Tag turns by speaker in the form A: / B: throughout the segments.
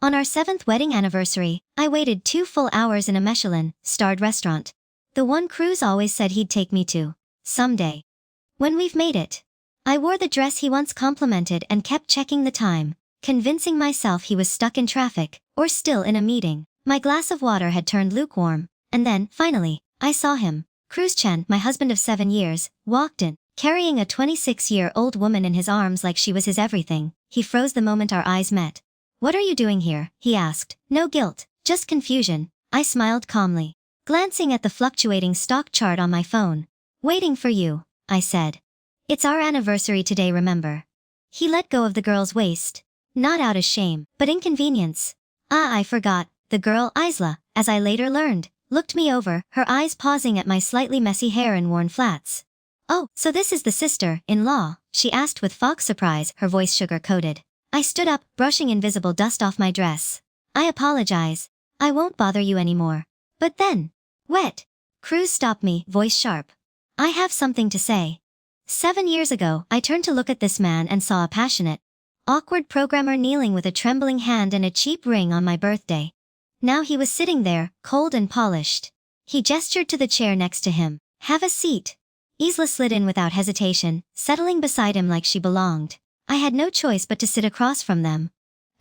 A: On our 7th wedding anniversary, I waited 2 full hours in a Michelin-starred restaurant. The one Cruz always said he'd take me to. Someday. When we've made it. I wore the dress he once complimented and kept checking the time, convincing myself he was stuck in traffic, or still in a meeting. My glass of water had turned lukewarm, and then, finally, I saw him. Cruz Chen, my husband of 7 years, walked in, carrying a 26-year-old woman in his arms like she was his everything. He froze the moment our eyes met. "What are you doing here?" he asked. No guilt, just confusion. I smiled calmly, glancing at the fluctuating stock chart on my phone. "Waiting for you," I said. "It's our anniversary today, remember?" He let go of the girl's waist. Not out of shame, but inconvenience. I forgot. The girl, Isla, as I later learned, looked me over, her eyes pausing at my slightly messy hair and worn flats. "Oh, so this is the sister-in-law?" she asked with faux surprise, her voice sugar-coated. I stood up, brushing invisible dust off my dress. "I apologize. I won't bother you anymore." But then, wet. Cruz stopped me, voice sharp. "I have something to say." 7 years ago, I turned to look at this man and saw a passionate, awkward programmer kneeling with a trembling hand and a cheap ring on my birthday. Now he was sitting there, cold and polished. He gestured to the chair next to him. "Have a seat." Isla slid in without hesitation, settling beside him like she belonged. I had no choice but to sit across from them.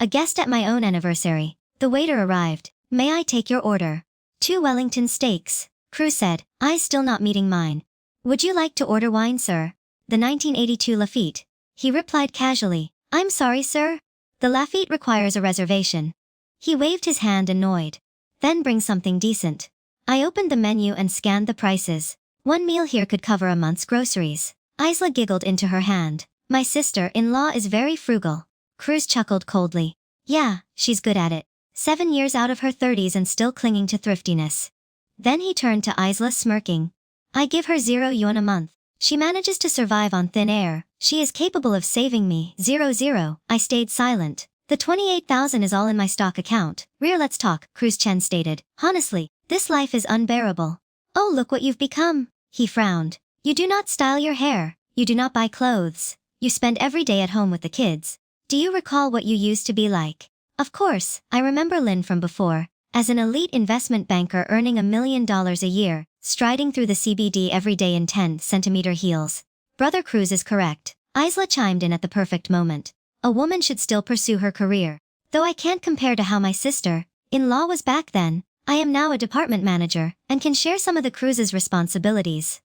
A: A guest at my own anniversary. The waiter arrived. "May I take your order?" 2 Wellington steaks, Cruz said, eyes still not meeting mine. "Would you like to order wine, sir?" "The 1982 Lafite." He replied casually. "I'm sorry, sir. The Lafite requires a reservation." He waved his hand annoyed. "Then bring something decent." I opened the menu and scanned the prices. 1 meal here could cover a month's groceries. Isla giggled into her hand. "My sister-in-law is very frugal." Cruz chuckled coldly. "Yeah, she's good at it. 7 years out of her 30s and still clinging to thriftiness." Then he turned to Isla, smirking. "I give her 0 yuan a month. She manages to survive on thin air. She is capable of saving me 0. I stayed silent. "The 28,000 is all in my stock account. Let's talk," Cruz Chen stated. "Honestly, this life is unbearable." "Oh, look what you've become." He frowned. "You do not style your hair. You do not buy clothes. You spend every day at home with the kids. Do you recall what you used to be like?" Of course, I remember Lin from before, as an elite investment banker earning $1 million a year, striding through the CBD every day in 10-centimeter heels. Brother Cruz is correct. Isla chimed in at the perfect moment. A woman should still pursue her career. Though I can't compare to how my sister-in-law was back then, I am now a department manager, and can share some of the Cruz's responsibilities.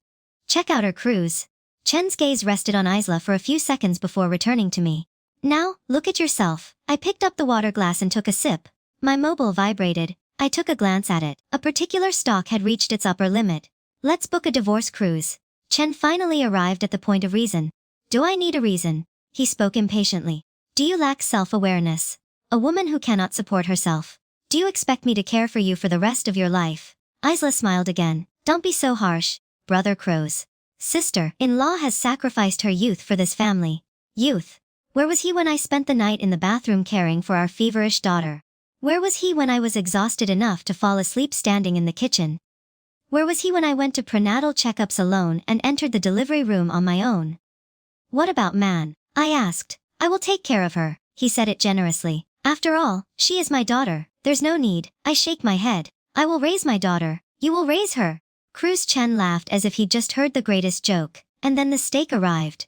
A: Check out her Cruz. Chen's gaze rested on Isla for a few seconds before returning to me. "Now, look at yourself." I picked up the water glass and took a sip. My mobile vibrated. I took a glance at it. A particular stock had reached its upper limit. "Let's book a divorce cruise." Chen finally arrived at the point of reason. "Do I need a reason?" He spoke impatiently. "Do you lack self-awareness? A woman who cannot support herself. Do you expect me to care for you for the rest of your life?" Isla smiled again. "Don't be so harsh, Brother Cruz. Sister-in-law has sacrificed her youth for this family." Youth? Where was he when I spent the night in the bathroom caring for our feverish daughter? Where was he when I was exhausted enough to fall asleep standing in the kitchen? Where was he when I went to prenatal checkups alone and entered the delivery room on my own? "What about Man?" I asked. "I will take care of her." He said it generously. "After all, she is my daughter. There's no need." I shake my head. "I will raise my daughter. You will raise her." Cruz Chen laughed as if he'd just heard the greatest joke, and then the steak arrived.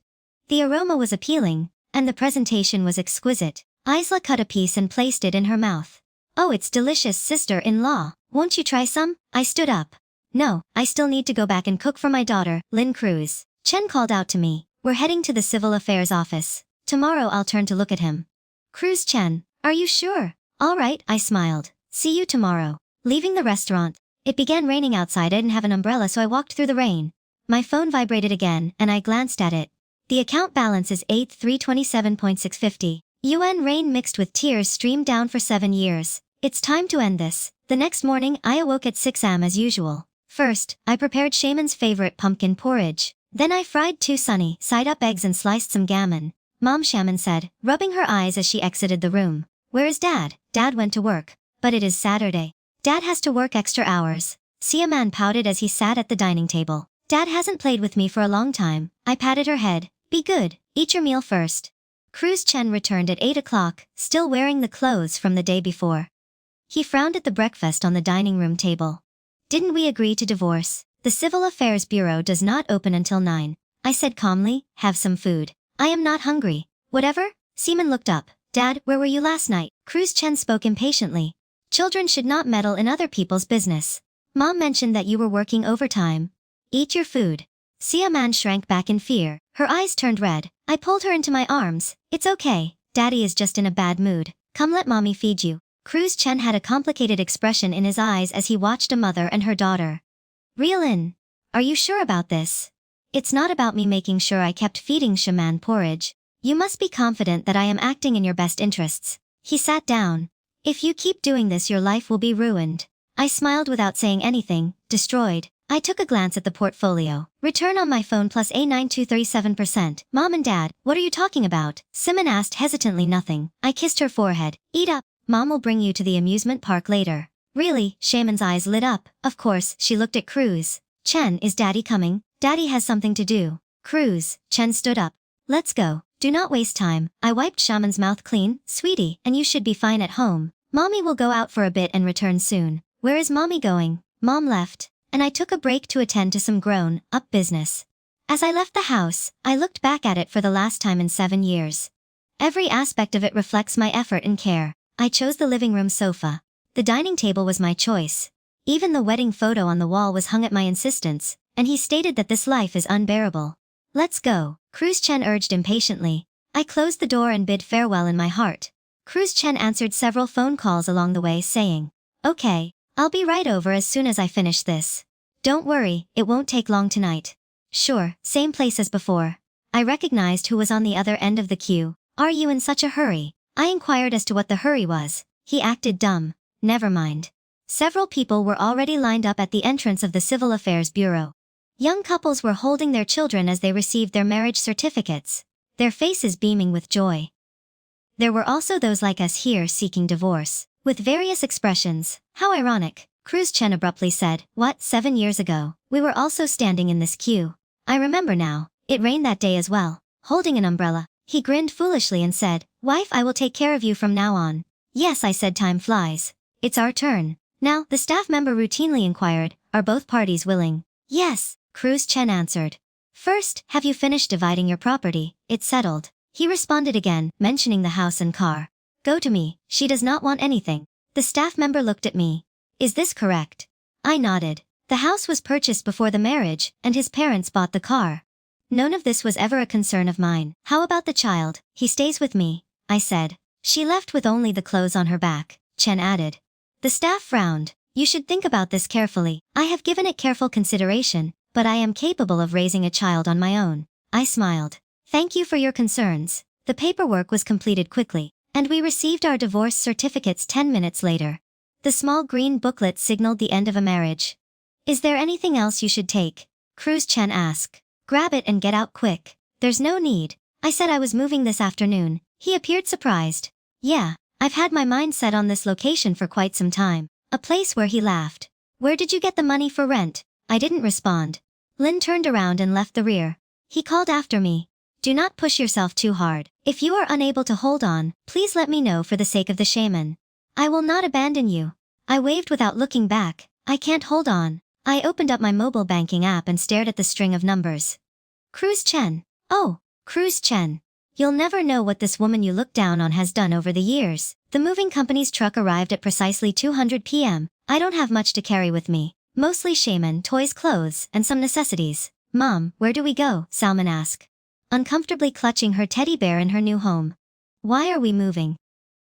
A: The aroma was appealing, and the presentation was exquisite. Isla cut a piece and placed it in her mouth. "Oh, it's delicious, sister-in-law. Won't you try some?" I stood up. "No, I still need to go back and cook for my daughter, Lin Cruz." Chen called out to me. "We're heading to the civil affairs office. Tomorrow I'll turn to look at him." "Cruz Chen, are you sure?" "All right," I smiled. "See you tomorrow." Leaving the restaurant. It began raining outside. I didn't have an umbrella, so I walked through the rain. My phone vibrated again, and I glanced at it. The account balance is 8327.650 yuan. Rain mixed with tears streamed down for 7 years. It's time to end this. The next morning, I awoke at 6 am as usual. First, I prepared Shaman's favorite pumpkin porridge. Then I fried 2 sunny, side-up eggs and sliced some gammon. "Mom," Shaman said, rubbing her eyes as she exited the room. "Where is Dad?" "Dad went to work. But it is Saturday. Dad has to work extra hours." Siaman pouted as he sat at the dining table. "Dad hasn't played with me for a long time." I patted her head. "Be good, eat your meal first." Cruz Chen returned at 8 o'clock, still wearing the clothes from the day before. He frowned at the breakfast on the dining room table. Didn't we agree to divorce? The Civil Affairs Bureau does not open until 9. I said calmly, have some food. I am not hungry. Whatever? Seaman looked up. Dad, where were you last night? Cruz Chen spoke impatiently. Children should not meddle in other people's business. Mom mentioned that you were working overtime. Eat your food. Siaman shrank back in fear. Her eyes turned red. I pulled her into my arms. It's okay. Daddy is just in a bad mood. Come let mommy feed you. Cruz Chen had a complicated expression in his eyes as he watched a mother and her daughter. Reel in. Are you sure about this? It's not about me making sure I kept feeding shaman porridge. You must be confident that I am acting in your best interests. He sat down. If you keep doing this, your life will be ruined. I smiled without saying anything. Destroyed. I took a glance at the portfolio. Return on my phone plus A9237%. Mom and Dad, what are you talking about? Simon asked hesitantly. Nothing. I kissed her forehead. Eat up. Mom will bring you to the amusement park later. Really? Shaman's eyes lit up. Of course. She looked at Cruz. Chen, is Daddy coming? Daddy has something to do. Cruz. Chen stood up. Let's go. Do not waste time. I wiped Shaman's mouth clean. Sweetie, and you should be fine at home. Mommy will go out for a bit and return soon. Where is Mommy going? Mom left, and I took a break to attend to some grown-up business. As I left the house, I looked back at it for the last time in 7 years. Every aspect of it reflects my effort and care. I chose the living room sofa. The dining table was my choice. Even the wedding photo on the wall was hung at my insistence, and he stated that this life is unbearable. Let's go, Cruz Chen urged impatiently. I closed the door and bid farewell in my heart. Cruz Chen answered several phone calls along the way saying, okay, I'll be right over as soon as I finish this. Don't worry, it won't take long tonight. Sure, same place as before. I recognized who was on the other end of the queue. Are you in such a hurry? I inquired as to what the hurry was. He acted dumb. Never mind. Several people were already lined up at the entrance of the Civil Affairs Bureau. Young couples were holding their children as they received their marriage certificates, their faces beaming with joy. There were also those like us here seeking divorce, with various expressions. How ironic, Cruz Chen abruptly said. What, 7 years ago, we were also standing in this queue. I remember now, it rained that day as well. Holding an umbrella, he grinned foolishly and said, Wife, I will take care of you from now on. Yes, I said, time flies. It's our turn. Now, the staff member routinely inquired, are both parties willing? Yes, Cruz Chen answered. First, have you finished dividing your property? It's settled. He responded again, mentioning the house and car. Go to me, she does not want anything. The staff member looked at me. Is this correct? I nodded. The house was purchased before the marriage, and his parents bought the car. None of this was ever a concern of mine. How about the child? He stays with me, I said. She left with only the clothes on her back, Chen added. The staff frowned. You should think about this carefully. I have given it careful consideration, but I am capable of raising a child on my own. I smiled. Thank you for your concerns. The paperwork was completed quickly, and we received our divorce certificates 10 minutes later. The small green booklet signaled the end of a marriage. Is there anything else you should take? Cruz Chen asked. Grab it and get out quick. There's no need. I said I was moving this afternoon. He appeared surprised. Yeah, I've had my mind set on this location for quite some time. A place where he laughed. Where did you get the money for rent? I didn't respond. Lin turned around and left the rear. He called after me. Do not push yourself too hard. If you are unable to hold on, please let me know for the sake of the shaman. I will not abandon you. I waved without looking back. I can't hold on. I opened up my mobile banking app and stared at the string of numbers. Cruz Chen. Oh, Cruz Chen. You'll never know what this woman you look down on has done over the years. The moving company's truck arrived at precisely 200 p.m. I don't have much to carry with me. Mostly shaman, toys, clothes, and some necessities. Mom, where do we go? Salman asked, uncomfortably clutching her teddy bear in her new home. Why are we moving?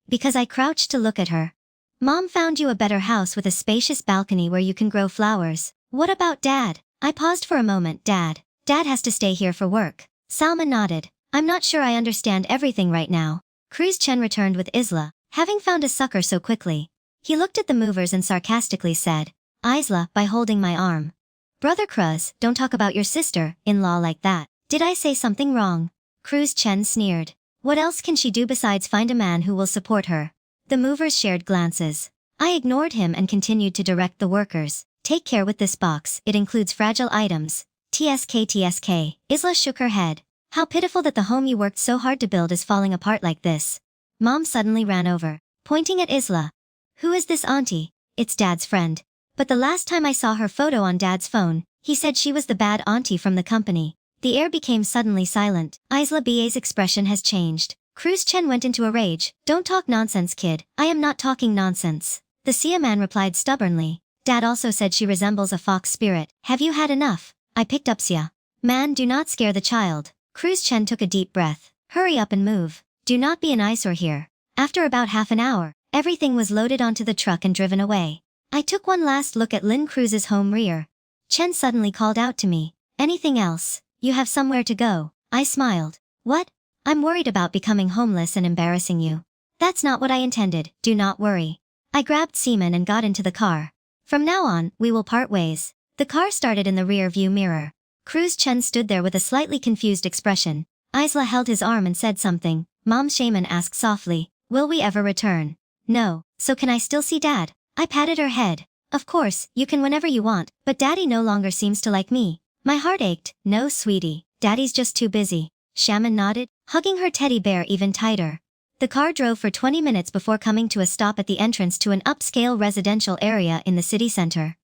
A: Because I crouched to look at her. Mom found you a better house with a spacious balcony where you can grow flowers. What about Dad? I paused for a moment. Dad has to stay here for work. Salman nodded. I'm not sure I understand everything right now. Cruz Chen returned with Isla, having found a sucker so quickly. He looked at the movers and sarcastically said, Isla, by holding my arm. Brother Cruz, don't talk about your sister-in-law like that. Did I say something wrong? Cruz Chen sneered. What else can she do besides find a man who will support her? The movers shared glances. I ignored him and continued to direct the workers. Take care with this box, it includes fragile items. TSK. Isla shook her head. How pitiful that the home you worked so hard to build is falling apart like this. Mom suddenly ran over, pointing at Isla. Who is this auntie? It's Dad's friend. But the last time I saw her photo on Dad's phone, he said she was the bad auntie from the company. The air became suddenly silent. Isla Ba's expression has changed. Cruz Chen went into a rage. Don't talk nonsense, kid. I am not talking nonsense. The Sia man replied stubbornly. Dad also said she resembles a fox spirit. Have you had enough? I picked up Sia. Man, do not scare the child. Cruz Chen took a deep breath. Hurry up and move. Do not be an eyesore here. After about half an hour, everything was loaded onto the truck and driven away. I took one last look at Lin Cruz's home rear. Chen suddenly called out to me. Anything else? You have somewhere to go. I smiled. What? I'm worried about becoming homeless and embarrassing you. That's not what I intended, do not worry. I grabbed Seaman and got into the car. From now on, we will part ways. The car started in the rear view mirror. Cruz Chen stood there with a slightly confused expression. Isla held his arm and said something. Mom Shaman asked softly, will we ever return? No, so can I still see Dad? I patted her head. Of course, you can whenever you want, but Daddy no longer seems to like me. My heart ached. No, sweetie, Daddy's just too busy. Shaman nodded, hugging her teddy bear even tighter. The car drove for 20 minutes before coming to a stop at the entrance to an upscale residential area in the city center.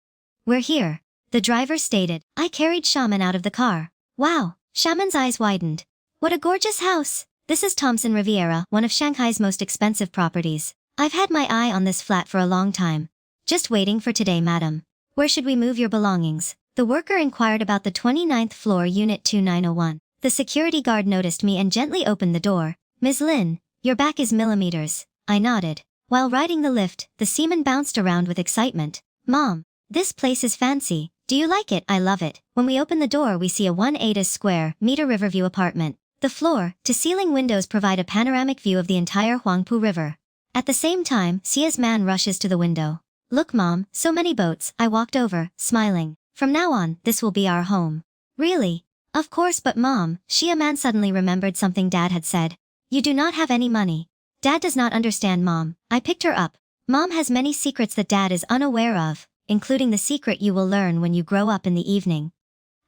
A: We're here, the driver stated. I carried Shaman out of the car. Wow, Shaman's eyes widened. What a gorgeous house. This is Thompson Riviera, one of Shanghai's most expensive properties. I've had my eye on this flat for a long time. Just waiting for today, madam. Where should we move your belongings? The worker inquired about the 29th floor, unit 2901. The security guard noticed me and gently opened the door. Ms. Lin, your back is millimeters. I nodded. While riding the lift, the seaman bounced around with excitement. Mom, this place is fancy. Do you like it? I love it. When we open the door, we see a 1/8 square meter Riverview apartment. The floor-to-ceiling windows provide a panoramic view of the entire Huangpu River. At the same time, Sia's man rushes to the window. Look, Mom, so many boats. I walked over, smiling. From now on, this will be our home. Really? Of course, but Mom, Xia Man suddenly remembered something Dad had said. You do not have any money. Dad does not understand, Mom. I picked her up. Mom has many secrets that Dad is unaware of, including the secret you will learn when you grow up in the evening.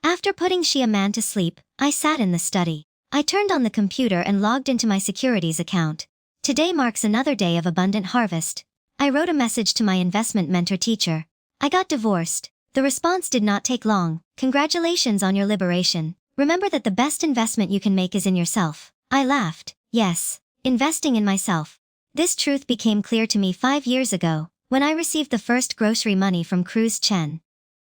A: After putting Xia Man to sleep, I sat in the study. I turned on the computer and logged into my securities account. Today marks another day of abundant harvest. I wrote a message to my investment mentor teacher. I got divorced. The response did not take long. Congratulations on your liberation. Remember that the best investment you can make is in yourself. I laughed. Yes, investing in myself. This truth became clear to me 5 years ago, when I received the first grocery money from Cruz Chen.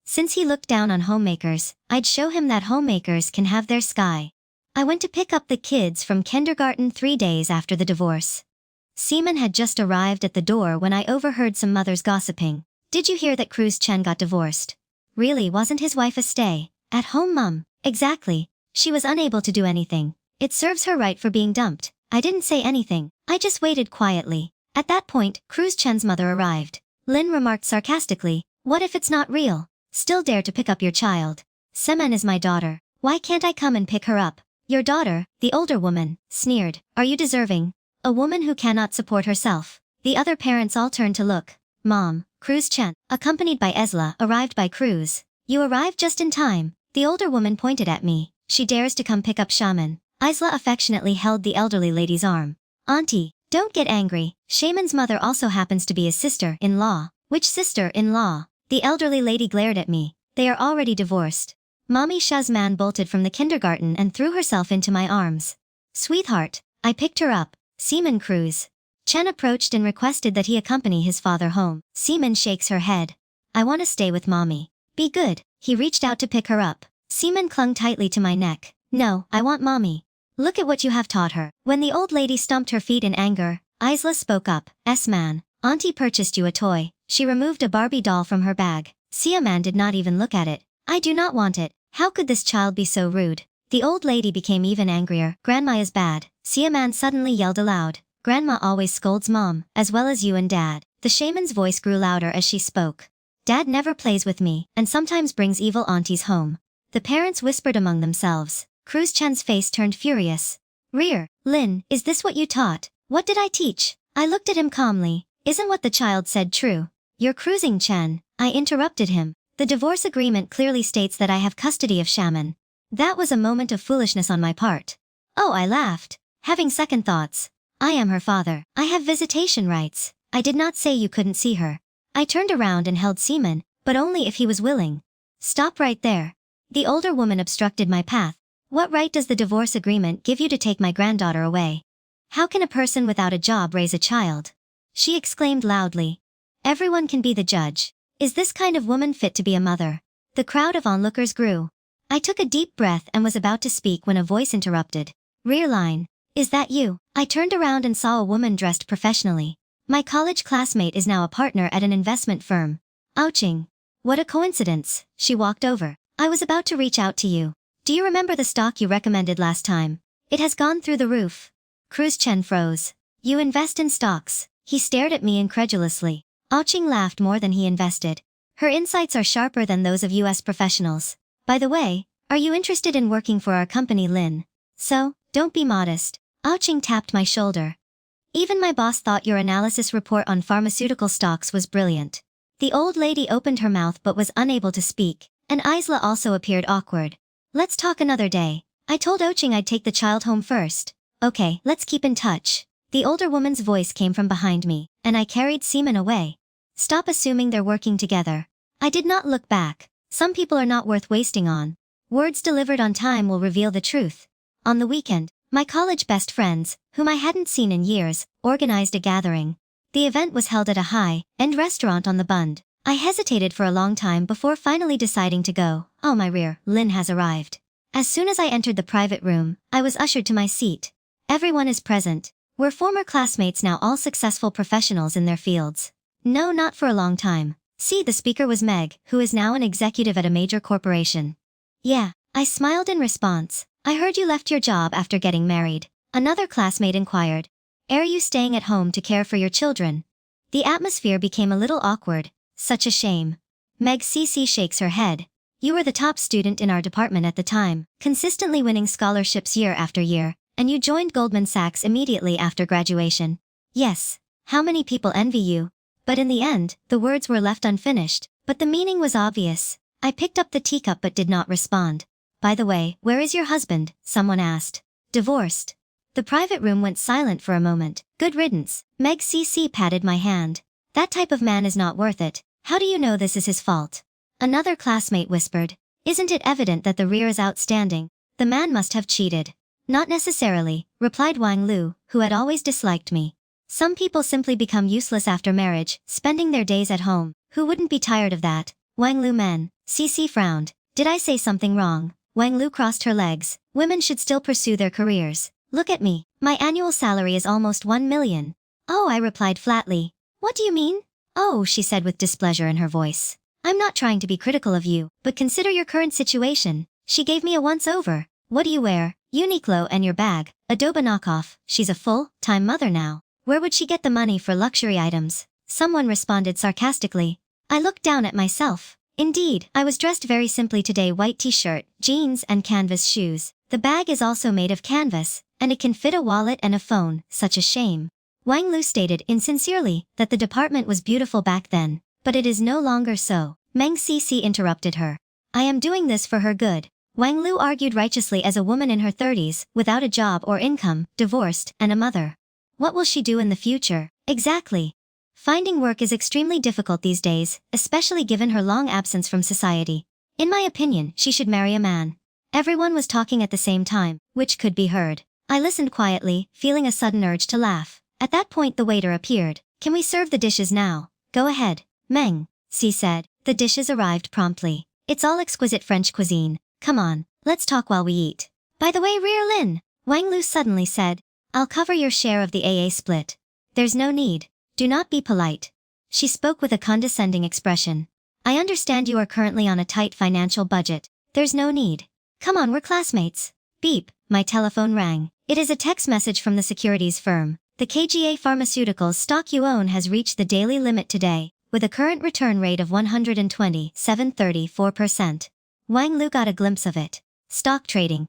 A: Since he looked down on homemakers, I'd show him that homemakers can have their sky. I went to pick up the kids from kindergarten 3 days after the divorce. Seaman had just arrived at the door when I overheard some mothers gossiping. Did you hear that Cruz Chen got divorced? Really, wasn't his wife a stay-at-home mom? Exactly. She was unable to do anything. It serves her right for being dumped. I didn't say anything. I just waited quietly. At that point, Cruz Chen's mother arrived. Lin remarked sarcastically, what if it's not real? Still dare to pick up your child. Semen is my daughter. Why can't I come and pick her up? Your daughter, the older woman, sneered. Are you deserving? A woman who cannot support herself. The other parents all turned to look. Mom, Cruz Chen, accompanied by Esla, arrived by Cruz. You arrived just in time. The older woman pointed at me. She dares to come pick up Shaman. Isla affectionately held the elderly lady's arm. Auntie, don't get angry. Shaman's mother also happens to be his sister-in-law. Which sister-in-law? The elderly lady glared at me. They are already divorced. Mommy Shazman bolted from the kindergarten and threw herself into my arms. Sweetheart, I picked her up. Seaman Cruz. Chen approached and requested that he accompany his father home. Seaman shakes her head. I want to stay with Mommy. Be good. He reached out to pick her up. Seaman clung tightly to my neck. No, I want Mommy. Look at what you have taught her. When the old lady stomped her feet in anger, Isla spoke up. S-man, Auntie purchased you a toy. She removed a Barbie doll from her bag. Sia-man did not even look at it. I do not want it. How could this child be so rude? The old lady became even angrier. Grandma is bad. Sia-man suddenly yelled aloud. Grandma always scolds Mom, as well as you and Dad. The shaman's voice grew louder as she spoke. Dad never plays with me, and sometimes brings evil aunties home. The parents whispered among themselves. Cruz Chen's face turned furious. Rear, Lin, is this what you taught? What did I teach? I looked at him calmly. Isn't what the child said true? You're cruising, Chen. I interrupted him. The divorce agreement clearly states that I have custody of Shaman. That was a moment of foolishness on my part. Oh, I laughed, having second thoughts. I am her father. I have visitation rights. I did not say you couldn't see her. I turned around and held Seaman, but only if he was willing. Stop right there. The older woman obstructed my path. What right does the divorce agreement give you to take my granddaughter away? How can a person without a job raise a child? She exclaimed loudly. Everyone can be the judge. Is this kind of woman fit to be a mother? The crowd of onlookers grew. I took a deep breath and was about to speak when a voice interrupted. Rear line. Is that you? I turned around and saw a woman dressed professionally. My college classmate is now a partner at an investment firm. Ouching. What a coincidence. She walked over. I was about to reach out to you. Do you remember the stock you recommended last time? It has gone through the roof. Cruz Chen froze. You invest in stocks. He stared at me incredulously. Ouching laughed more than he invested. Her insights are sharper than those of US professionals. By the way, are you interested in working for our company, Lin? So, don't be modest. Ouching tapped my shoulder. Even my boss thought your analysis report on pharmaceutical stocks was brilliant. The old lady opened her mouth but was unable to speak, and Isla also appeared awkward. Let's talk another day. I told Ouching I'd take the child home first. Okay, let's keep in touch. The older woman's voice came from behind me, and I carried Seaman away. Stop assuming they're working together. I did not look back. Some people are not worth wasting on. Words delivered on time will reveal the truth. On the weekend, my college best friends, whom I hadn't seen in years, organized a gathering. The event was held at a high-end restaurant on the Bund. I hesitated for a long time before finally deciding to go. Oh my rear, Lin has arrived. As soon as I entered the private room, I was ushered to my seat. Everyone is present. We're former classmates now, all successful professionals in their fields. No, not for a long time. See, the speaker was Meg, who is now an executive at a major corporation. Yeah, I smiled in response. I heard you left your job after getting married. Another classmate inquired. Are you staying at home to care for your children? The atmosphere became a little awkward. Such a shame. Meg CC shakes her head. You were the top student in our department at the time, consistently winning scholarships year after year, and you joined Goldman Sachs immediately after graduation. Yes. How many people envy you? But in the end, the words were left unfinished, but the meaning was obvious. I picked up the teacup but did not respond. By the way, where is your husband? Someone asked. Divorced. The private room went silent for a moment. Good riddance. Meg CC patted my hand. That type of man is not worth it. How do you know this is his fault? Another classmate whispered. Isn't it evident that the rear is outstanding? The man must have cheated. Not necessarily, replied Wang Lu, who had always disliked me. Some people simply become useless after marriage, spending their days at home. Who wouldn't be tired of that? Wang Lu men. CC frowned. Did I say something wrong? Wang Lu crossed her legs. Women should still pursue their careers. Look at me. My annual salary is almost 1 million. Oh, I replied flatly. What do you mean? Oh, she said with displeasure in her voice. I'm not trying to be critical of you, but consider your current situation. She gave me a once-over. What do you wear? Uniqlo and your bag. Adobe knockoff. She's a full-time mother now. Where would she get the money for luxury items? Someone responded sarcastically. I looked down at myself. Indeed, I was dressed very simply today, white t-shirt, jeans and canvas shoes. The bag is also made of canvas, and it can fit a wallet and a phone. Such a shame. Wang Lu stated insincerely that the department was beautiful back then, but it is no longer so. Meng Cici interrupted her. I am doing this for her good. Wang Lu argued righteously as a woman in her 30s, without a job or income, divorced, and a mother. What will she do in the future? Exactly. Finding work is extremely difficult these days, especially given her long absence from society. In my opinion, she should marry a man. Everyone was talking at the same time, which could be heard. I listened quietly, feeling a sudden urge to laugh. At that point the waiter appeared. Can we serve the dishes now? Go ahead. Meng, she said. The dishes arrived promptly. It's all exquisite French cuisine. Come on, let's talk while we eat. By the way, Rear Lin, Wang Lu suddenly said. I'll cover your share of the AA split. There's no need. Do not be polite. She spoke with a condescending expression. I understand you are currently on a tight financial budget. There's no need. Come on, we're classmates. Beep, my telephone rang. It is a text message from the securities firm. The KGA Pharmaceuticals stock you own has reached the daily limit today, with a current return rate of 127.34%. Wang Lu got a glimpse of it. Stock trading,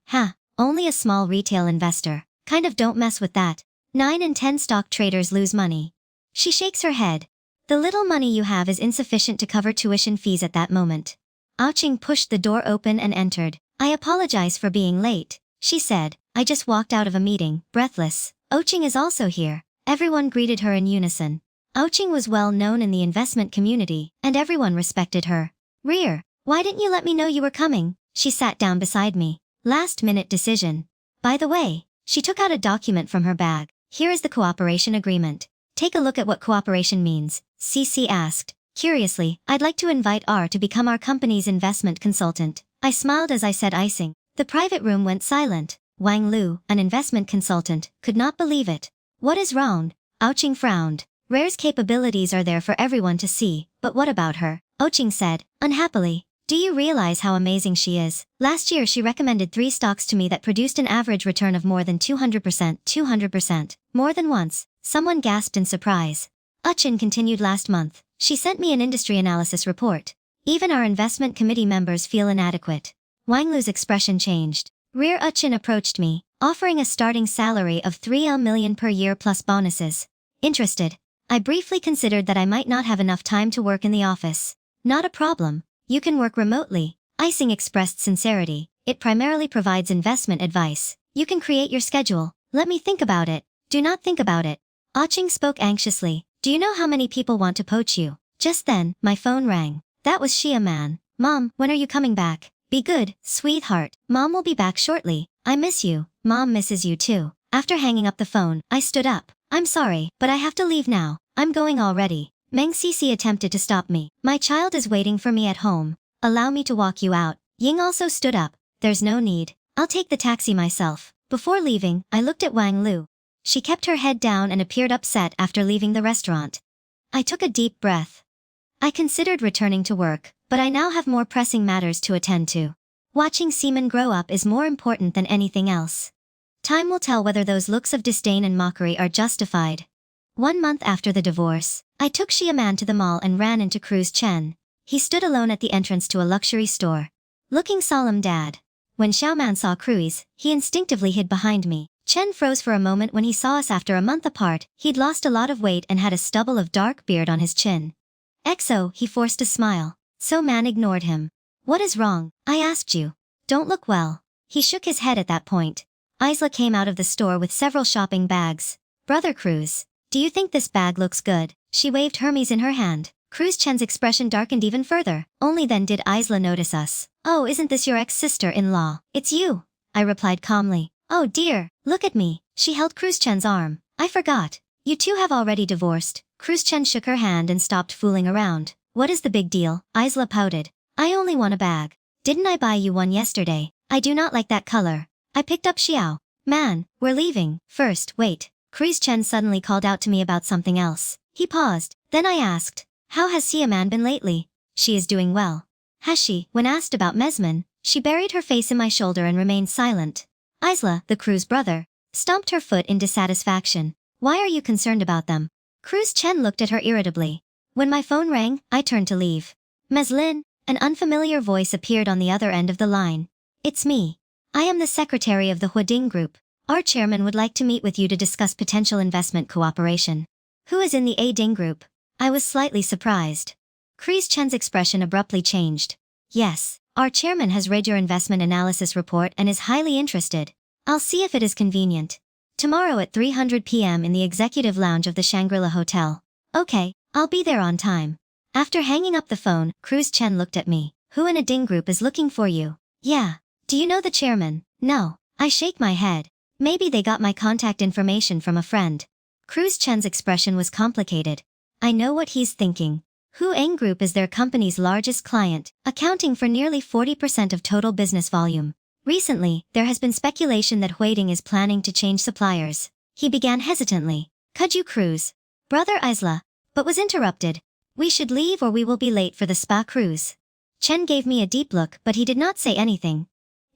A: only a small retail investor. Kind of don't mess with that. 9 in 10 stock traders lose money. She shakes her head. The little money you have is insufficient to cover tuition fees at that moment. Ouching pushed the door open and entered. I apologize for being late, she said. I just walked out of a meeting, breathless. Oching is also here. Everyone greeted her in unison. Oching was well known in the investment community, and everyone respected her. Rear, why didn't you let me know you were coming? She sat down beside me. Last-minute decision. By the way, she took out a document from her bag. Here is the cooperation agreement. Take a look at what cooperation means, CC asked. Curiously, I'd like to invite R to become our company's investment consultant. I smiled as I said icing. The private room went silent. Wang Lu, an investment consultant, could not believe it. What is wrong? Oching frowned. Rare's capabilities are there for everyone to see, but what about her? Oching said, unhappily. Do you realize how amazing she is? Last year she recommended 3 stocks to me that produced an average return of more than 200%. 200%. More than once. Someone gasped in surprise. Uchin continued last month. She sent me an industry analysis report. Even our investment committee members feel inadequate. Wang Lu's expression changed. Rear Uchin approached me, offering a starting salary of 3 million per year plus bonuses. Interested. I briefly considered that I might not have enough time to work in the office. Not a problem. You can work remotely. Icing expressed sincerity. It primarily provides investment advice. You can create your schedule. Let me think about it. Do not think about it. Oching spoke anxiously. Do you know how many people want to poach you? Just then, my phone rang. That was Shia Man. Mom, when are you coming back? Be good, sweetheart. Mom will be back shortly. I miss you. Mom misses you too. After hanging up the phone, I stood up. I'm sorry, but I have to leave now. I'm going already. Meng Cici attempted to stop me. My child is waiting for me at home. Allow me to walk you out. Ying also stood up. There's no need. I'll take the taxi myself. Before leaving, I looked at Wang Lu. She kept her head down and appeared upset after leaving the restaurant. I took a deep breath. I considered returning to work, but I now have more pressing matters to attend to. Watching Seaman grow up is more important than anything else. Time will tell whether those looks of disdain and mockery are justified. 1 month after the divorce, I took Xiaoman to the mall and ran into Cruz Chen. He stood alone at the entrance to a luxury store. Looking solemn dad. When Xiaoman saw Cruz, he instinctively hid behind me. Chen froze for a moment when he saw us after a month apart. He'd lost a lot of weight and had a stubble of dark beard on his chin. XO, he forced a smile. So man ignored him. What is wrong? I asked you. Don't look well. He shook his head at that point. Isla came out of the store with several shopping bags. Brother Cruz, do you think this bag looks good? She waved Hermes in her hand. Cruz Chen's expression darkened even further. Only then did Isla notice us. Oh, isn't this your ex-sister-in-law? It's you. I replied calmly. Oh dear, look at me. She held Cruz Chen's arm. I forgot. You two have already divorced. Cruz Chen shook her hand and stopped fooling around. What is the big deal? Isla pouted. I only want a bag. Didn't I buy you one yesterday? I do not like that color. I picked up Xiao. Man, we're leaving. First, wait. Cruz Chen suddenly called out to me about something else. He paused. Then I asked, how has Xiaoman been lately? She is doing well. Has she? When asked about Mesman, she buried her face in my shoulder and remained silent. Isla, the Cruz brother, stomped her foot in dissatisfaction. Why are you concerned about them? Cruz Chen looked at her irritably. When my phone rang, I turned to leave. Meslin, an unfamiliar voice appeared on the other end of the line. It's me. I am the secretary of the Huading Group. Our chairman would like to meet with you to discuss potential investment cooperation. Who is in the A Ding Group? I was slightly surprised. Cruz Chen's expression abruptly changed. Yes, our chairman has read your investment analysis report and is highly interested. I'll see if it is convenient. Tomorrow at 3:00 p.m. in the executive lounge of the Shangri-La Hotel. Okay, I'll be there on time. After hanging up the phone, Cruz Chen looked at me. Who in a Ding Group is looking for you? Yeah. Do you know the chairman? No. I shake my head. Maybe they got my contact information from a friend. Cruz Chen's expression was complicated. I know what he's thinking. Huang Group is their company's largest client, accounting for nearly 40% of total business volume. Recently, there has been speculation that Huading is planning to change suppliers. He began hesitantly. Could you Cruz? Brother Isla, but was interrupted. We should leave or we will be late for the spa cruise. Chen gave me a deep look but he did not say anything.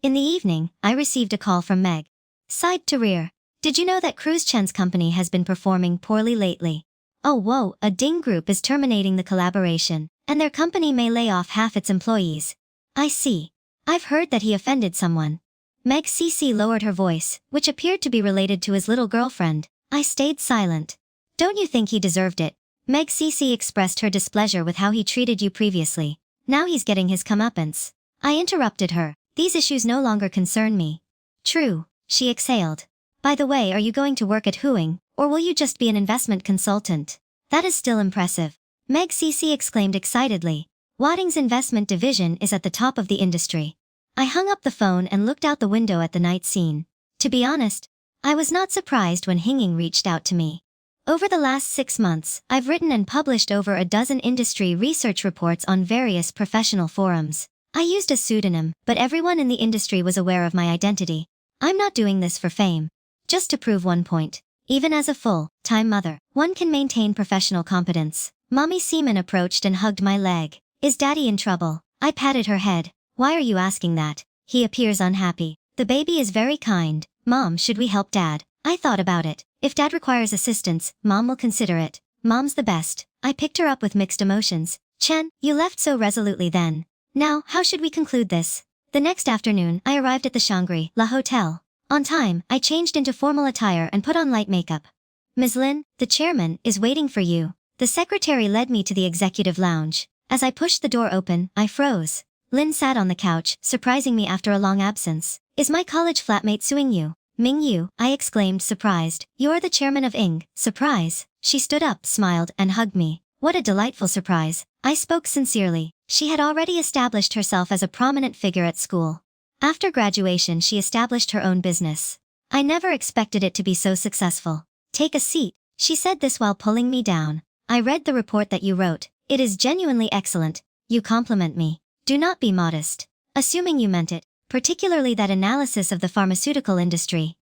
A: In the evening, I received a call from Meg. Side to rear. Did you know that Cruz Chen's company has been performing poorly lately? Oh whoa, a Ding Group is terminating the collaboration, and their company may lay off half its employees. I see. I've heard that he offended someone. Meg CC lowered her voice, which appeared to be related to his little girlfriend. I stayed silent. Don't you think he deserved it? Meg CC expressed her displeasure with how he treated you previously. Now he's getting his comeuppance. I interrupted her. These issues no longer concern me. True, she exhaled. By the way, are you going to work at Huing, or will you just be an investment consultant? That is still impressive. Meg CC exclaimed excitedly. Wadding's investment division is at the top of the industry. I hung up the phone and looked out the window at the night scene. To be honest, I was not surprised when Hinging reached out to me. Over the last 6 months, I've written and published over a dozen industry research reports on various professional forums. I used a pseudonym, but everyone in the industry was aware of my identity. I'm not doing this for fame. Just to prove one point. Even as a full-time mother, one can maintain professional competence. Mommy Seaman approached and hugged my leg. Is Daddy in trouble? I patted her head. Why are you asking that? He appears unhappy. The baby is very kind. Mom, should we help Dad? I thought about it. If Dad requires assistance, Mom will consider it. Mom's the best. I picked her up with mixed emotions. Chen, you left so resolutely then. Now, how should we conclude this? The next afternoon, I arrived at the Shangri-La Hotel. On time, I changed into formal attire and put on light makeup. Ms. Lin, the chairman, is waiting for you. The secretary led me to the executive lounge. As I pushed the door open, I froze. Lin sat on the couch, surprising me after a long absence. Is my college flatmate suing you? Ming Yu, I exclaimed, surprised. You're the chairman of Ing. Surprise. She stood up, smiled, and hugged me. What a delightful surprise. I spoke sincerely. She had already established herself as a prominent figure at school. After graduation, she established her own business. I never expected it to be so successful. Take a seat. She said this while pulling me down. I read the report that you wrote. It is genuinely excellent. You compliment me. Do not be modest. Assuming you meant it, particularly that analysis of the pharmaceutical industry.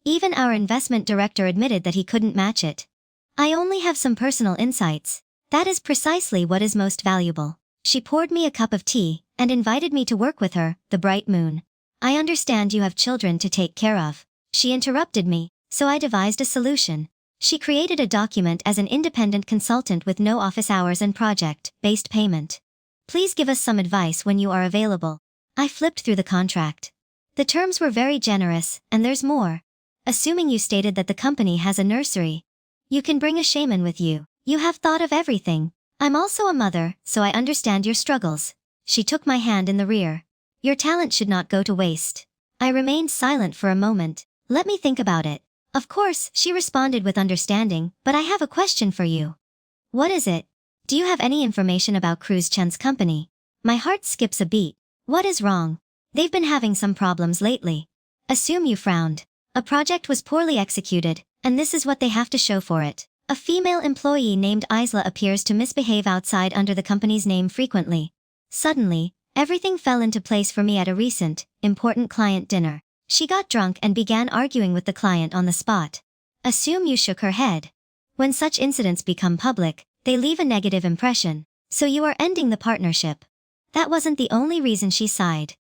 A: Even our investment director admitted that he couldn't match it. I only have some personal insights. That is precisely what is most valuable. She poured me a cup of tea and invited me to work with her, the bright moon. I understand you have children to take care of. She interrupted me, so I devised a solution. She created a document as an independent consultant with no office hours and project-based payment. Please give us some advice when you are available. I flipped through the contract. The terms were very generous, and there's more. Assuming you stated that the company has a nursery. You can bring a shaman with you. You have thought of everything. I'm also a mother, so I understand your struggles. She took my hand in the rear. Your talent should not go to waste. I remained silent for a moment. Let me think about it. Of course, she responded with understanding, but I have a question for you. What is it? Do you have any information about Cruz Chen's company? My heart skips a beat. What is wrong? They've been having some problems lately. Assume you frowned. A project was poorly executed, and this is what they have to show for it. A female employee named Isla appears to misbehave outside under the company's name frequently. Suddenly, everything fell into place for me at a recent, important client dinner. She got drunk and began arguing with the client on the spot. Assume you shook her head. When such incidents become public, they leave a negative impression, so you are ending the partnership. That wasn't the only reason, she sighed.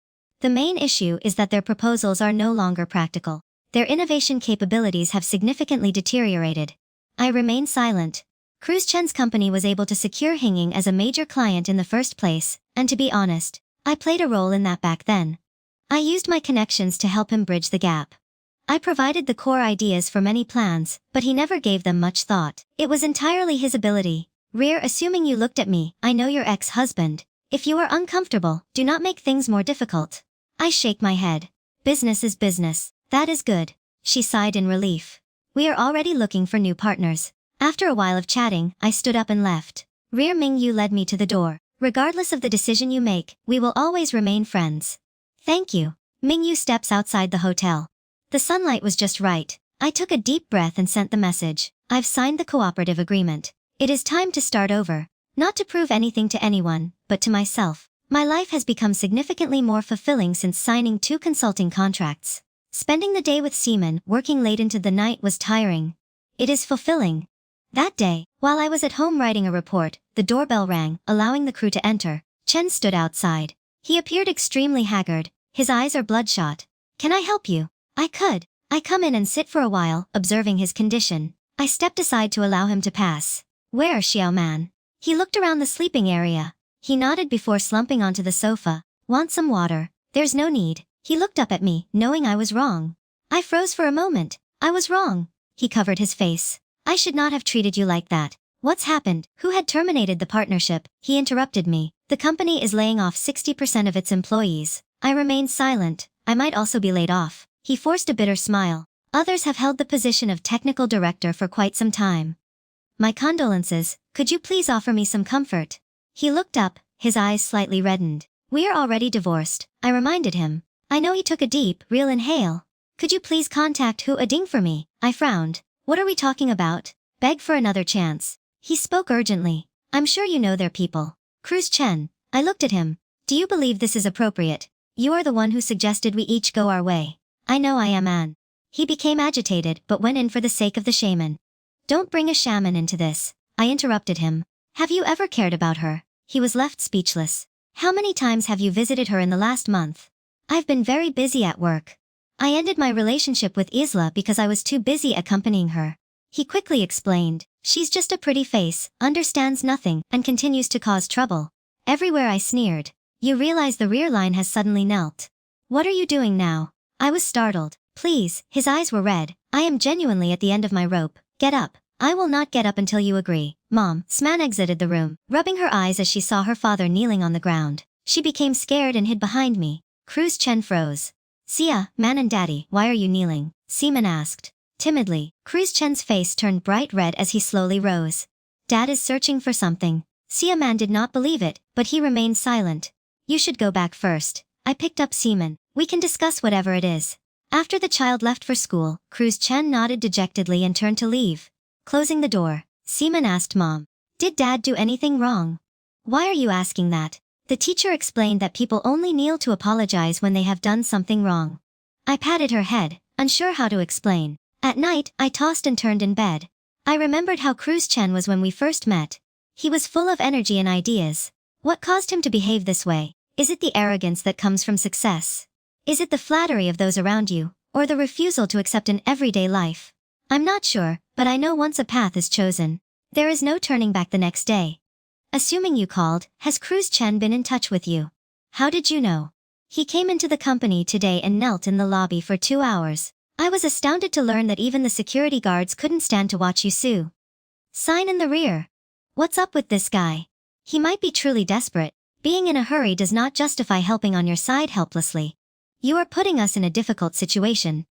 A: The main issue is that their proposals are no longer practical. Their innovation capabilities have significantly deteriorated. I remained silent. Cruz Chen's company was able to secure Hinging as a major client in the first place, and to be honest, I played a role in that back then. I used my connections to help him bridge the gap. I provided the core ideas for many plans, but he never gave them much thought. It was entirely his ability. Rear, assuming you looked at me, I know your ex-husband. If you are uncomfortable, do not make things more difficult. I shake my head. Business is business. That is good. She sighed in relief. We are already looking for new partners. After a while of chatting, I stood up and left. Rear Ming Yu led me to the door. Regardless of the decision you make, we will always remain friends. Thank you. Ming Yu steps outside the hotel. The sunlight was just right. I took a deep breath and sent the message. I've signed the cooperative agreement. It is time to start over. Not to prove anything to anyone, but to myself. My life has become significantly more fulfilling since signing 2 consulting contracts. Spending the day with Seaman, working late into the night, was tiring. It is fulfilling. That day, while I was at home writing a report, the doorbell rang, allowing the crew to enter. Chen stood outside. He appeared extremely haggard. His eyes are bloodshot. Can I help you? I could. I come in and sit for a while, observing his condition. I stepped aside to allow him to pass. Where, Xiao Man? He looked around the sleeping area. He nodded before slumping onto the sofa. Want some water? There's no need. He looked up at me, knowing I was wrong. I froze for a moment. I was wrong. He covered his face. I should not have treated you like that. What's happened? Who had terminated the partnership? He interrupted me. The company is laying off 60% of its employees. I remained silent. I might also be laid off. He forced a bitter smile. Others have held the position of technical director for quite some time. My condolences, could you please offer me some comfort? He looked up, his eyes slightly reddened. We are already divorced, I reminded him. I know he took a deep, real inhale. Could you please contact Hu Ading for me? I frowned. What are we talking about? Beg for another chance. He spoke urgently. I'm sure you know their people. Cruz Chen. I looked at him. Do you believe this is appropriate? You are the one who suggested we each go our way. I know I am An. He became agitated but went in for the sake of the shaman. Don't bring a shaman into this. I interrupted him. Have you ever cared about her? He was left speechless. How many times have you visited her in the last month? I've been very busy at work. I ended my relationship with Isla because I was too busy accompanying her. He quickly explained. She's just a pretty face, understands nothing, and continues to cause trouble. Everywhere I sneered. You realize the rear line has suddenly knelt. What are you doing now? I was startled. Please, his eyes were red. I am genuinely at the end of my rope. Get up. I will not get up until you agree. Mom. Sman exited the room, rubbing her eyes as she saw her father kneeling on the ground. She became scared and hid behind me. Cruz Chen froze. Sia, Man and Daddy, why are you kneeling? Seaman asked. Timidly, Cruz Chen's face turned bright red as he slowly rose. Dad is searching for something. Sia Man did not believe it, but he remained silent. You should go back first. I picked up Seaman. We can discuss whatever it is. After the child left for school, Cruz Chen nodded dejectedly and turned to leave. Closing the door, Seaman asked Mom. Did Dad do anything wrong? Why are you asking that? The teacher explained that people only kneel to apologize when they have done something wrong. I patted her head, unsure how to explain. At night, I tossed and turned in bed. I remembered how Cruz Chen was when we first met. He was full of energy and ideas. What caused him to behave this way? Is it the arrogance that comes from success? Is it the flattery of those around you, or the refusal to accept an everyday life? I'm not sure, but I know once a path is chosen, there is no turning back the next day. Assuming you called, has Cruz Chen been in touch with you? How did you know? He came into the company today and knelt in the lobby for 2 hours. I was astounded to learn that even the security guards couldn't stand to watch you sue. Sign in the rear. What's up with this guy? He might be truly desperate. Being in a hurry does not justify helping on your side helplessly. You are putting us in a difficult situation.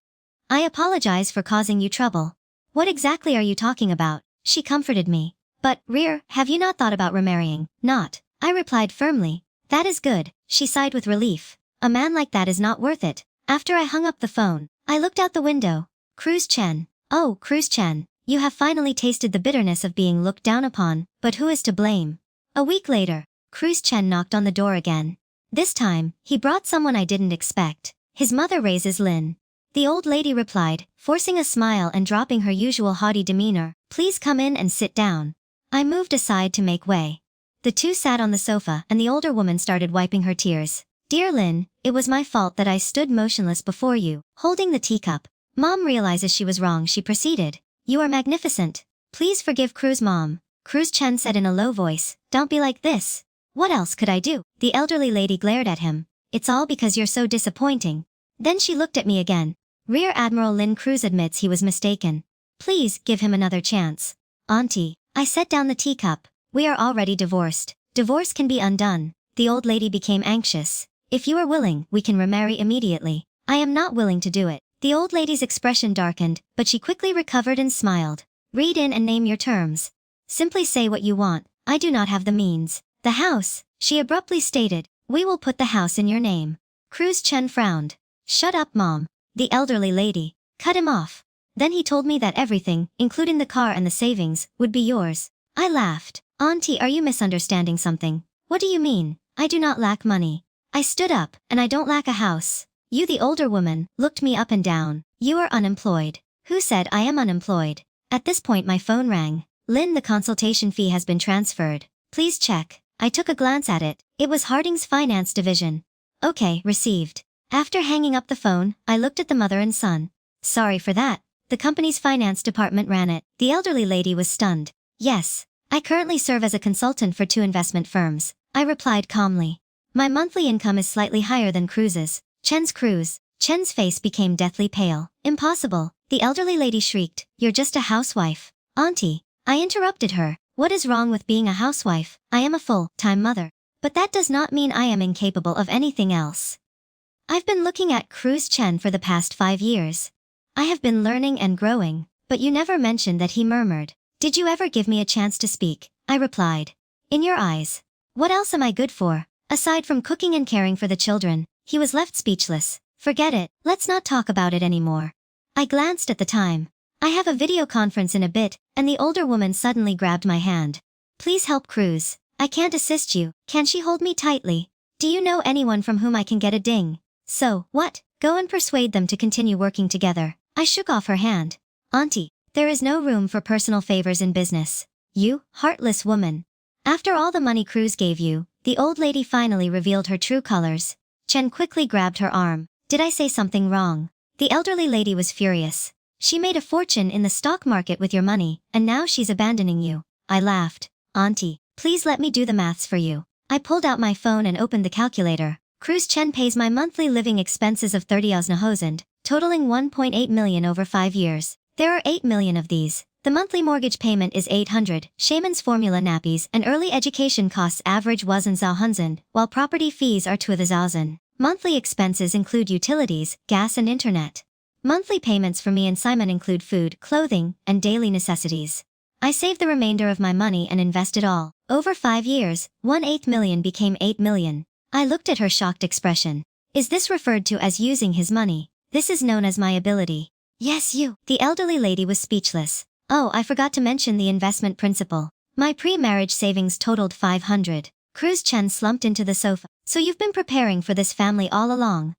A: I apologize for causing you trouble. What exactly are you talking about? She comforted me. But, Rear, have you not thought about remarrying? Not. I replied firmly. That is good. She sighed with relief. A man like that is not worth it. After I hung up the phone, I looked out the window. Cruz Chen. Oh, Cruz Chen. You have finally tasted the bitterness of being looked down upon, but who is to blame? A week later, Cruz Chen knocked on the door again. This time, he brought someone I didn't expect. His mother raises Lin. The old lady replied, forcing a smile and dropping her usual haughty demeanor. Please come in and sit down. I moved aside to make way. The two sat on the sofa and the older woman started wiping her tears. Dear Lin, it was my fault that I stood motionless before you, holding the teacup. Mom realizes she was wrong. She proceeded. You are magnificent. Please forgive Cruz Mom. Cruz Chen said in a low voice, don't be like this. What else could I do? The elderly lady glared at him. It's all because you're so disappointing. Then she looked at me again. Rear Admiral Lin Cruz admits he was mistaken. Please give him another chance. Auntie, I set down the teacup. We are already divorced. Divorce can be undone. The old lady became anxious. If you are willing, we can remarry immediately. I am not willing to do it. The old lady's expression darkened, but she quickly recovered and smiled. Read in and name your terms. Simply say what you want. I do not have the means. The house, she abruptly stated. We will put the house in your name. Cruz Chen frowned. Shut up, Mom. The elderly lady cut him off. Then he told me that everything, including the car and the savings, would be yours. I laughed. Auntie, are you misunderstanding something? What do you mean? I do not lack money. I stood up, and I don't lack a house. You, the older woman, looked me up and down. You are unemployed. Who said I am unemployed? At this point my phone rang. Lin, the consultation fee has been transferred. Please check. I took a glance at it. It was Harding's finance division. Okay, received. After hanging up the phone, I looked at the mother and son. Sorry for that. The company's finance department ran it. The elderly lady was stunned. Yes. I currently serve as a consultant for 2 investment firms. I replied calmly. My monthly income is slightly higher than Cruz's. Chen's face became deathly pale. Impossible. The elderly lady shrieked. You're just a housewife. Auntie. I interrupted her. What is wrong with being a housewife? I am a full-time mother. But that does not mean I am incapable of anything else. I've been looking at Cruz Chen for the past 5 years. I have been learning and growing, but you never mentioned that, he murmured. Did you ever give me a chance to speak? I replied. In your eyes. What else am I good for? Aside from cooking and caring for the children. He was left speechless. Forget it, let's not talk about it anymore. I glanced at the time. I have a video conference in a bit, and the older woman suddenly grabbed my hand. Please help Cruz. I can't assist you. Can she hold me tightly? Do you know anyone from whom I can get a ding? So, what? Go and persuade them to continue working together. I shook off her hand. Auntie, there is no room for personal favors in business. You, heartless woman. After all the money Cruz gave you, the old lady finally revealed her true colors. Chen quickly grabbed her arm. Did I say something wrong? The elderly lady was furious. She made a fortune in the stock market with your money, and now she's abandoning you. I laughed. Auntie, please let me do the maths for you. I pulled out my phone and opened the calculator. Cruz Chen pays my monthly living expenses of 30,000, totaling 1.8 million over 5 years. There are 8 million of these. The monthly mortgage payment is 800, Shaman's formula nappies and early education costs average 1,000, while property fees are 2,000. Monthly expenses include utilities, gas and internet. Monthly payments for me and Simon include food, clothing, and daily necessities. I save the remainder of my money and invest it all. Over 5 years, 1/8 million became 8 million. I looked at her shocked expression. Is this referred to as using his money? This is known as my ability. Yes, you. The elderly lady was speechless. Oh, I forgot to mention the investment principle. My pre-marriage savings totaled 500. Cruz Chen slumped into the sofa. So you've been preparing for this family all along.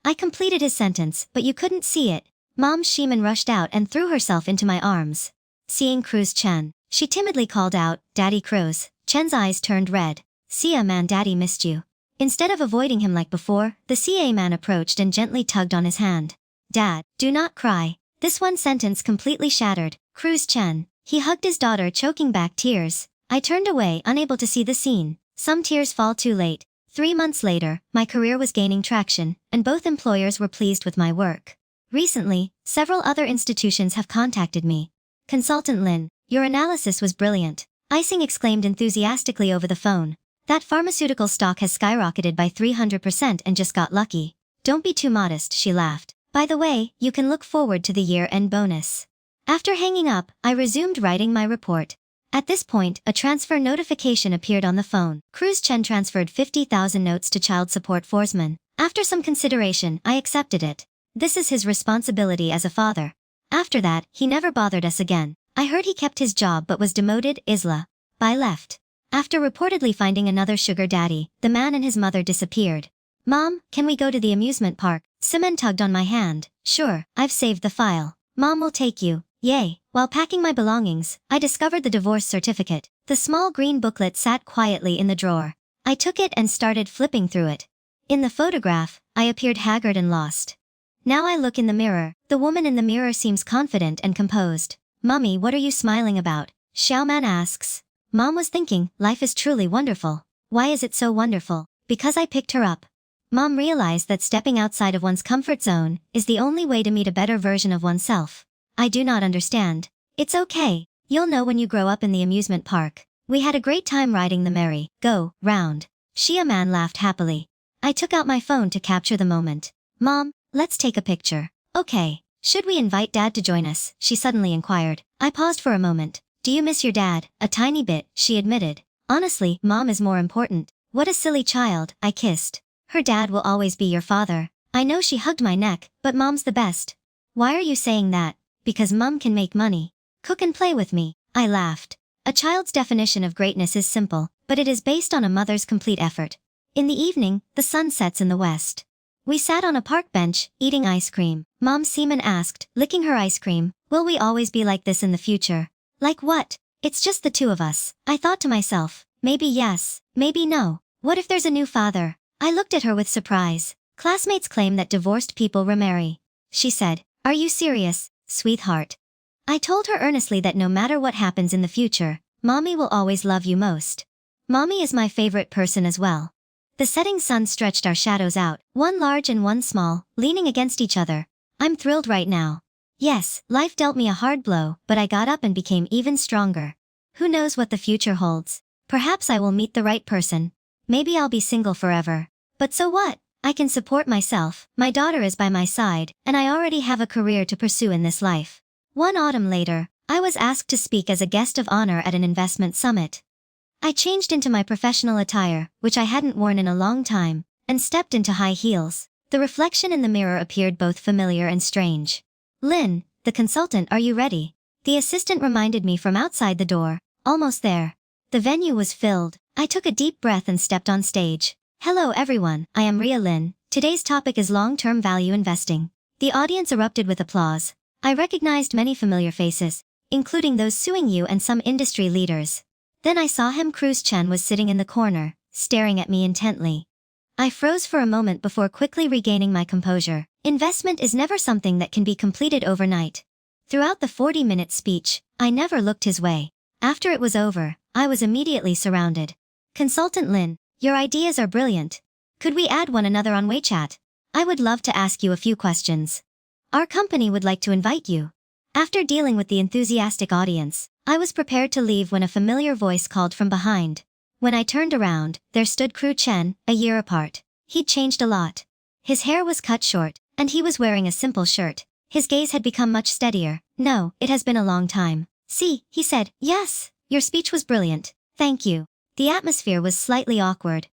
A: I completed his sentence, but you couldn't see it. Mom Shiman rushed out and threw herself into my arms. Seeing Cruz Chen, she timidly called out, Daddy Cruz. Chen's eyes turned red. CA man, Daddy missed you. Instead of avoiding him like before, the CA man approached and gently tugged on his hand. Dad, do not cry. This one sentence completely shattered Cruz Chen. He hugged his daughter, choking back tears. I turned away, unable to see the scene. Some tears fall too late. 3 months later, my career was gaining traction, and both employers were pleased with my work. Recently, several other institutions have contacted me. Consultant Lin, your analysis was brilliant. Icing exclaimed enthusiastically over the phone. That pharmaceutical stock has skyrocketed by 300% and just got lucky. Don't be too modest, she laughed. By the way, you can look forward to the year-end bonus. After hanging up, I resumed writing my report. At this point, a transfer notification appeared on the phone. Cruz Chen transferred 50,000 notes to child support Forsman. After some consideration, I accepted it. This is his responsibility as a father. After that, he never bothered us again. I heard he kept his job but was demoted. Isla. I left. After reportedly finding another sugar daddy, the man and his mother disappeared. Mom, can we go to the amusement park? Simen tugged on my hand. Sure, I've saved the file. Mom will take you. Yay. While packing my belongings, I discovered the divorce certificate. The small green booklet sat quietly in the drawer. I took it and started flipping through it. In the photograph, I appeared haggard and lost. Now I look in the mirror. The woman in the mirror seems confident and composed. Mummy, what are you smiling about? Xiaoman asks. Mom was thinking, life is truly wonderful. Why is it so wonderful? Because I picked her up. Mom realized that stepping outside of one's comfort zone is the only way to meet a better version of oneself. I do not understand. It's okay. You'll know when you grow up in the amusement park. We had a great time riding the merry-go-round. Xiaoman laughed happily. I took out my phone to capture the moment. Mom, let's take a picture. Okay. Should we invite Dad to join us? She suddenly inquired. I paused for a moment. Do you miss your dad? A tiny bit, she admitted. Honestly, Mom is more important. What a silly child, I kissed. Her dad will always be your father. I know, she hugged my neck, but Mom's the best. Why are you saying that? Because Mom can make money. Cook and play with me. I laughed. A child's definition of greatness is simple, but it is based on a mother's complete effort. In the evening, the sun sets in the west. We sat on a park bench, eating ice cream. Mom Seaman asked, licking her ice cream, will we always be like this in the future? Like what? It's just the two of us. I thought to myself, maybe yes, maybe no. What if there's a new father? I looked at her with surprise. Classmates claim that divorced people remarry. She said, are you serious, sweetheart? I told her earnestly that no matter what happens in the future, Mommy will always love you most. Mommy is my favorite person as well. The setting sun stretched our shadows out, one large and one small, leaning against each other. I'm thrilled right now. Yes, life dealt me a hard blow, but I got up and became even stronger. Who knows what the future holds? Perhaps I will meet the right person. Maybe I'll be single forever. But so what? I can support myself, my daughter is by my side, and I already have a career to pursue in this life. One autumn later, I was asked to speak as a guest of honor at an investment summit. I changed into my professional attire, which I hadn't worn in a long time, and stepped into high heels. The reflection in the mirror appeared both familiar and strange. "Lynn, the consultant, are you ready?" The assistant reminded me from outside the door. "Almost there." The venue was filled. I took a deep breath and stepped on stage. "Hello everyone, I am Ria Lynn. Today's topic is long-term value investing." The audience erupted with applause. I recognized many familiar faces, including those suing you and some industry leaders. Then I saw him. Cruz Chen was sitting in the corner, staring at me intently. I froze for a moment before quickly regaining my composure. Investment is never something that can be completed overnight. Throughout the 40-minute speech, I never looked his way. After it was over, I was immediately surrounded. "Consultant Lin, your ideas are brilliant. Could we add one another on WeChat? I would love to ask you a few questions. Our company would like to invite you." After dealing with the enthusiastic audience, I was prepared to leave when a familiar voice called from behind. When I turned around, there stood Cruz Chen, a year apart. He'd changed a lot. His hair was cut short, and he was wearing a simple shirt. His gaze had become much steadier. "No, it has been a long time." "See," he said. "Yes, your speech was brilliant. Thank you." The atmosphere was slightly awkward.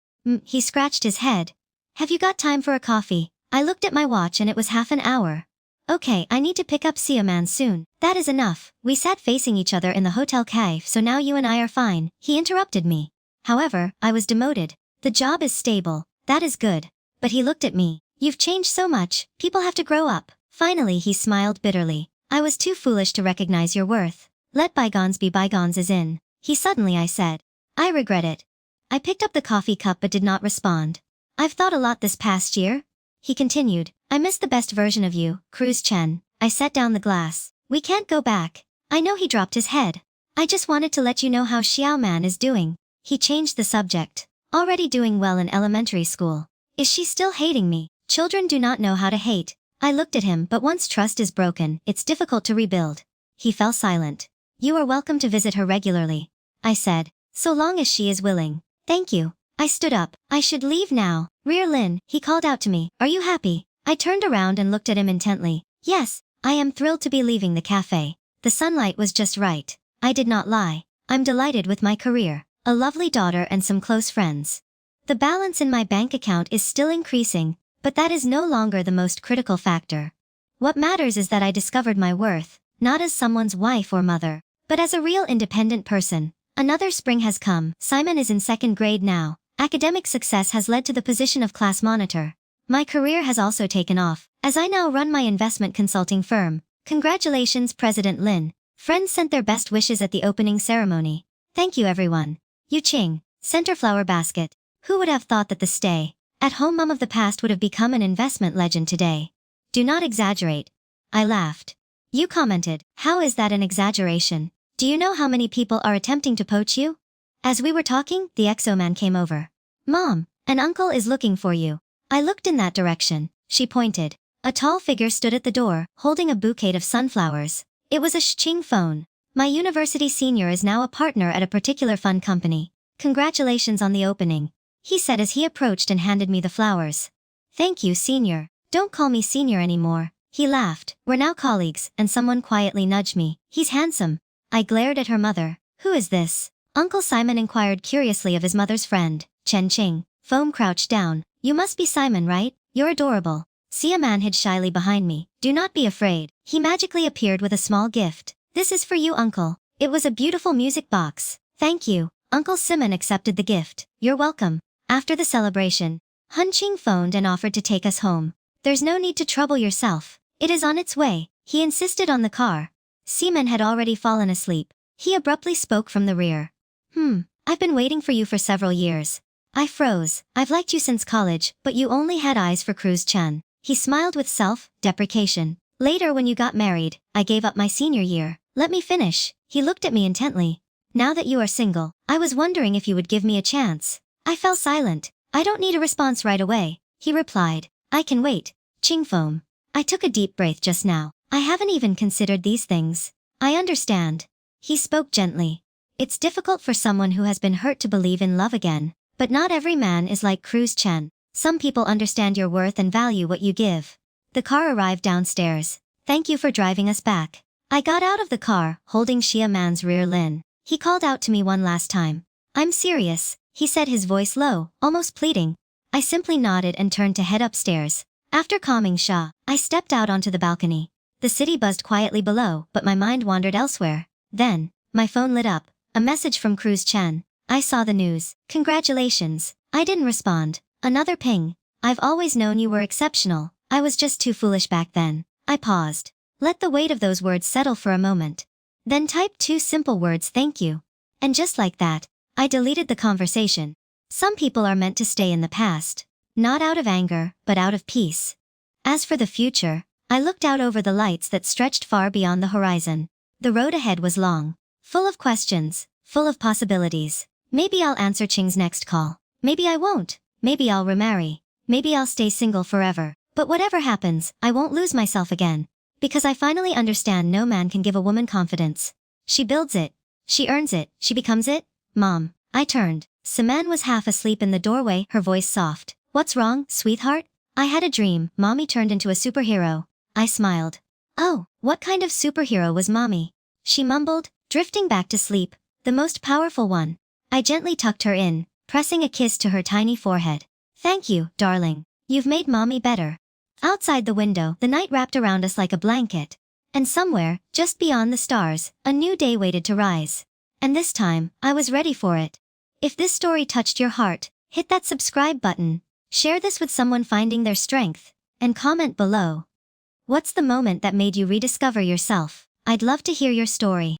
A: He scratched his head. "Have you got time for a coffee?" I looked at my watch and it was half an hour. "Okay, I need to pick up Sia-man soon." "That is enough. We sat facing each other in the hotel cave, so now you and I are fine." He interrupted me. However, I was demoted. "The job is stable. That is good." But he looked at me. "You've changed so much. People have to grow up." Finally he smiled bitterly. "I was too foolish to recognize your worth. Let bygones be bygones is in." I said. "I regret it." I picked up the coffee cup but did not respond. "I've thought a lot this past year." He continued. "I miss the best version of you, Cruz Chen." I set down the glass. "We can't go back." I know. He dropped his head. "I just wanted to let you know how Xiaoman is doing." He changed the subject. "Already doing well in elementary school." "Is she still hating me?" "Children do not know how to hate." I looked at him. "But once trust is broken, it's difficult to rebuild." He fell silent. "You are welcome to visit her regularly," I said, "so long as she is willing." "Thank you." I stood up. "I should leave now." "Rear Lin," he called out to me. "Are you happy?" I turned around and looked at him intently. "Yes, I am thrilled to be leaving the cafe. The sunlight was just right." I did not lie. "I'm delighted with my career, a lovely daughter and some close friends. The balance in my bank account is still increasing, but that is no longer the most critical factor. What matters is that I discovered my worth, not as someone's wife or mother, but as a real independent person." Another spring has come. Simon is in 2nd grade now. Academic success has led to the position of class monitor. My career has also taken off, as I now run my investment consulting firm. Congratulations, President Lin. Friends sent their best wishes at the opening ceremony. Thank you everyone. Yu Qing, center flower basket. Who would have thought that the stay-at-home mom of the past would have become an investment legend today? Do not exaggerate. I laughed. You commented, "How is that an exaggeration? Do you know how many people are attempting to poach you?" As we were talking, the exo-man came over. "Mom, an uncle is looking for you." I looked in that direction. She pointed. A tall figure stood at the door, holding a bouquet of sunflowers. It was a Shqing phone. "My university senior is now a partner at a particular fund company. Congratulations on the opening," he said as he approached and handed me the flowers. "Thank you, senior." "Don't call me senior anymore." He laughed. "We're now colleagues," and someone quietly nudged me. "He's handsome." I glared at her mother. "Who is this?" Uncle Simon inquired curiously of his mother's friend, Chen Qing. Foam crouched down. "You must be Simon, right? You're adorable." Sia-man hid shyly behind me. "Do not be afraid." He magically appeared with a small gift. "This is for you, uncle." It was a beautiful music box. "Thank you." Uncle Simon accepted the gift. "You're welcome." After the celebration, Hun Qing phoned and offered to take us home. "There's no need to trouble yourself. It is on its way." He insisted on the car. Seaman had already fallen asleep. He abruptly spoke from the rear. I've been waiting for you for several years." I froze. "I've liked you since college, but you only had eyes for Cruz Chen." He smiled with self-deprecation. "Later when you got married, I gave up my senior year." "Let me finish." He looked at me intently. "Now that you are single, I was wondering if you would give me a chance." I fell silent. "I don't need a response right away," he replied. "I can wait." Ching foam. I took a deep breath just now. I haven't even considered these things. "I understand." He spoke gently. "It's difficult for someone who has been hurt to believe in love again, but not every man is like Cruz Chen. Some people understand your worth and value what you give. The car arrived downstairs. Thank you for driving us back. I got out of the car, holding Shia Man's rear Lin. He called out to me one last time. I'm serious, he said, his voice low, almost pleading. I simply nodded and turned to head upstairs. After calming Shah, I stepped out onto the balcony. The city buzzed quietly below, but my mind wandered elsewhere. Then, my phone lit up. A message from Cruz Chen. I saw the news. Congratulations. I didn't respond. Another ping. I've always known you were exceptional. I was just too foolish back then. I paused. Let the weight of those words settle for a moment. Then typed 2 simple words, thank you. And just like that, I deleted the conversation. Some people are meant to stay in the past. Not out of anger, but out of peace. As for the future, I looked out over the lights that stretched far beyond the horizon. The road ahead was long. Full of questions, full of possibilities. Maybe I'll answer Qing's next call. Maybe I won't. Maybe I'll remarry. Maybe I'll stay single forever. But whatever happens, I won't lose myself again. Because I finally understand no man can give a woman confidence. She builds it. She earns it. She becomes it. Mom. I turned. Saman was half asleep in the doorway, her voice soft. What's wrong, sweetheart? I had a dream. Mommy turned into a superhero. I smiled. Oh, what kind of superhero was Mommy? She mumbled, drifting back to sleep. The most powerful one. I gently tucked her in, pressing a kiss to her tiny forehead. Thank you, darling. You've made Mommy better. Outside the window, the night wrapped around us like a blanket. And somewhere, just beyond the stars, a new day waited to rise. And this time, I was ready for it. If this story touched your heart, hit that subscribe button, share this with someone finding their strength, and comment below. What's the moment that made you rediscover yourself? I'd love to hear your story.